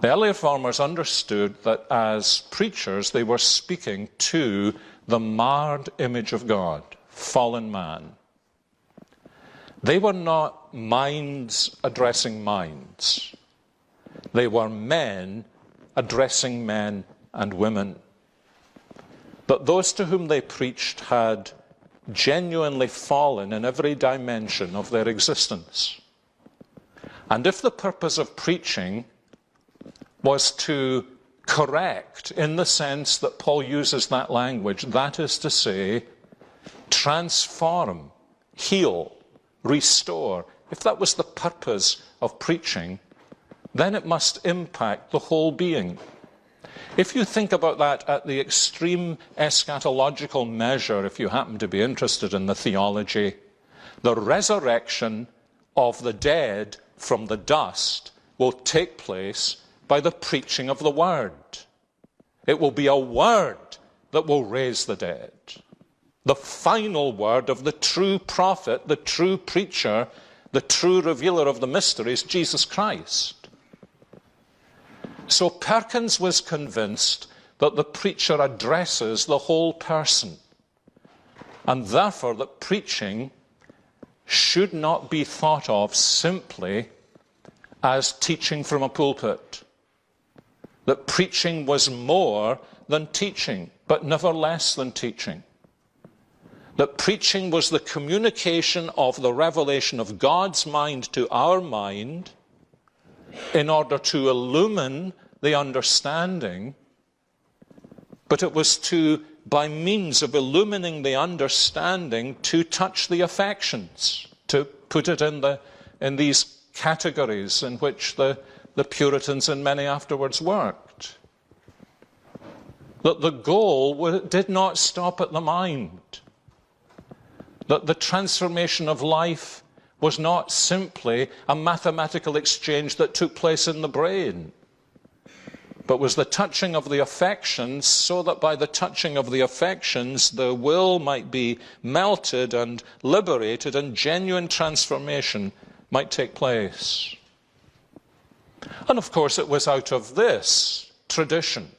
The early reformers understood that as preachers they were speaking to the marred image of God, fallen man. They were not minds addressing minds. They were men addressing men and women. But those to whom they preached had genuinely fallen in every dimension of their existence. And if the purpose of preaching was to correct, in the sense that Paul uses that language, that is to say, transform, heal, restore, if that was the purpose of preaching, then it must impact the whole being. If you think about that at the extreme eschatological measure, if you happen to be interested in the theology, the resurrection of the dead from the dust will take place by the preaching of the word. It will be a word that will raise the dead. The final word of the true prophet, the true preacher, the true revealer of the mysteries, Jesus Christ. So Perkins was convinced that the preacher addresses the whole person, and therefore that preaching should not be thought of simply as teaching from a pulpit. That preaching was more than teaching, but never less than teaching. That preaching was the communication of the revelation of God's mind to our mind in order to illumine the understanding, but it was to, by means of illumining the understanding, to touch the affections, to put it in these categories in which the Puritans and many afterwards worked. That the goal did not stop at the mind. That the transformation of life was not simply a mathematical exchange that took place in the brain, but was the touching of the affections, so that by the touching of the affections the will might be melted and liberated and genuine transformation might take place. And of course it was out of this tradition,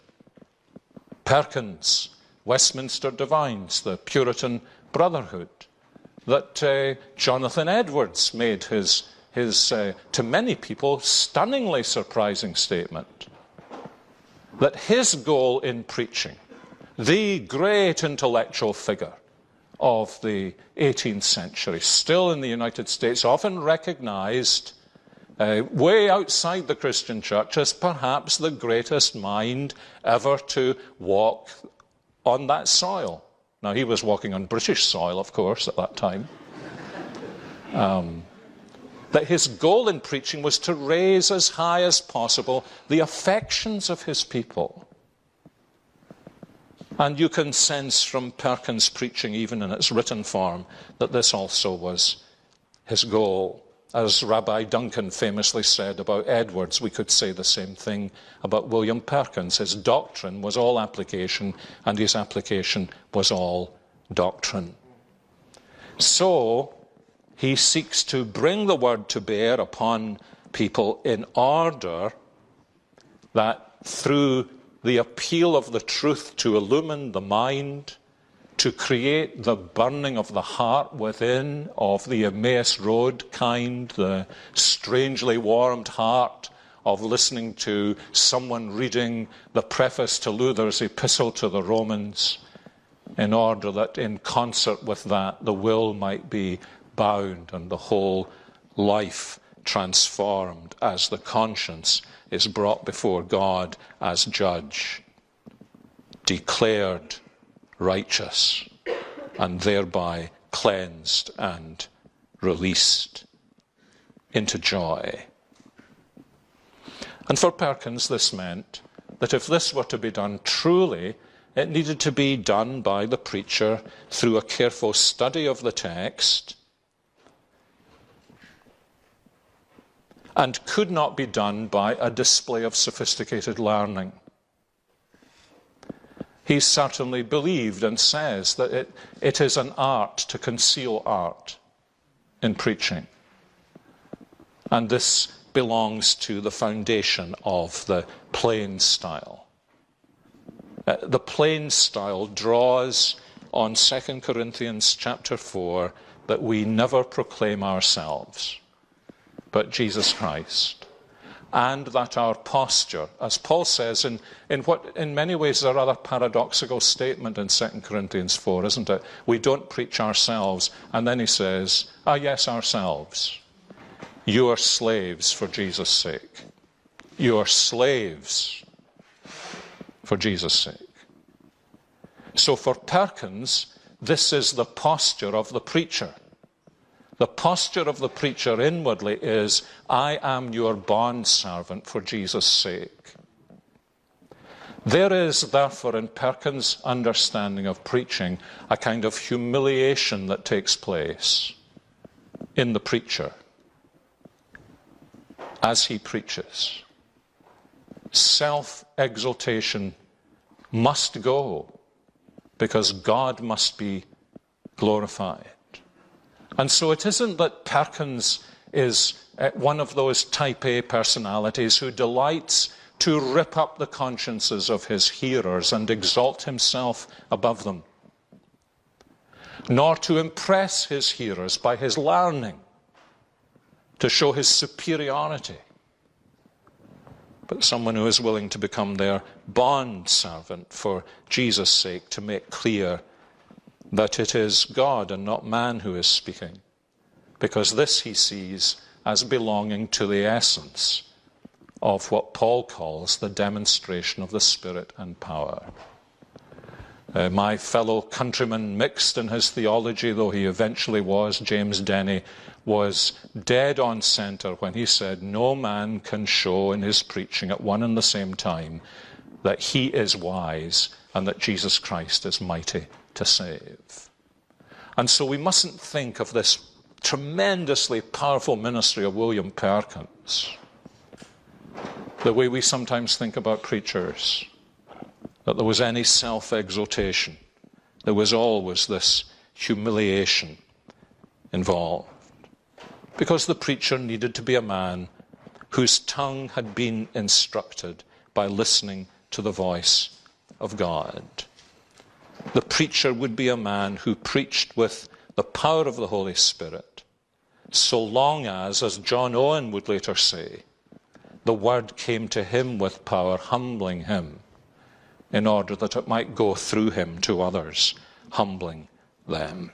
Perkins, Westminster Divines, the Puritan Brotherhood, that Jonathan Edwards made his to many people, stunningly surprising statement that his goal in preaching, the great intellectual figure of the 18th century, still in the United States, often recognized way outside the Christian church as perhaps the greatest mind ever to walk on that soil. Now, he was walking on British soil, of course, at that time. That his goal in preaching was to raise as high as possible the affections of his people. And you can sense from Perkins' preaching, even in its written form, that this also was his goal. As Rabbi Duncan famously said about Edwards, we could say the same thing about William Perkins. His doctrine was all application, and his application was all doctrine. So he seeks to bring the word to bear upon people in order that through the appeal of the truth to illumine the mind, to create the burning of the heart within, of the Emmaus Road kind, the strangely warmed heart of listening to someone reading the preface to Luther's epistle to the Romans, in order that in concert with that the will might be bound and the whole life transformed as the conscience is brought before God as judge, declared righteous, and thereby cleansed and released into joy. And for Perkins, this meant that if this were to be done truly, it needed to be done by the preacher through a careful study of the text, and could not be done by a display of sophisticated learning. He certainly believed and says that it is an art to conceal art in preaching. And this belongs to the foundation of the plain style. The plain style draws on 2 Corinthians chapter 4 that we never proclaim ourselves, but Jesus Christ. And that our posture, as Paul says, in what in many ways is a rather paradoxical statement in 2 Corinthians 4, isn't it? We don't preach ourselves. And then he says, yes, ourselves. You are slaves for Jesus' sake. You are slaves for Jesus' sake. So for Perkins, this is the posture of the preacher. The posture of the preacher inwardly is, I am your bondservant for Jesus' sake. There is, therefore, in Perkins' understanding of preaching, a kind of humiliation that takes place in the preacher as he preaches. Self-exaltation must go because God must be glorified. And so it isn't that Perkins is one of those type A personalities who delights to rip up the consciences of his hearers and exalt himself above them, nor to impress his hearers by his learning, to show his superiority, but someone who is willing to become their bondservant for Jesus' sake, to make clear that it is God and not man who is speaking, because this he sees as belonging to the essence of what Paul calls the demonstration of the Spirit and power. My fellow countryman, mixed in his theology, though he eventually was, James Denny, was dead on centre when he said, no man can show in his preaching at one and the same time that he is wise and that Jesus Christ is mighty to save. And so we mustn't think of this tremendously powerful ministry of William Perkins the way we sometimes think about preachers, that there was any self-exaltation. There was always this humiliation involved, because the preacher needed to be a man whose tongue had been instructed by listening to the voice of God. The preacher would be a man who preached with the power of the Holy Spirit, so long as John Owen would later say, the word came to him with power, humbling him, in order that it might go through him to others, humbling them.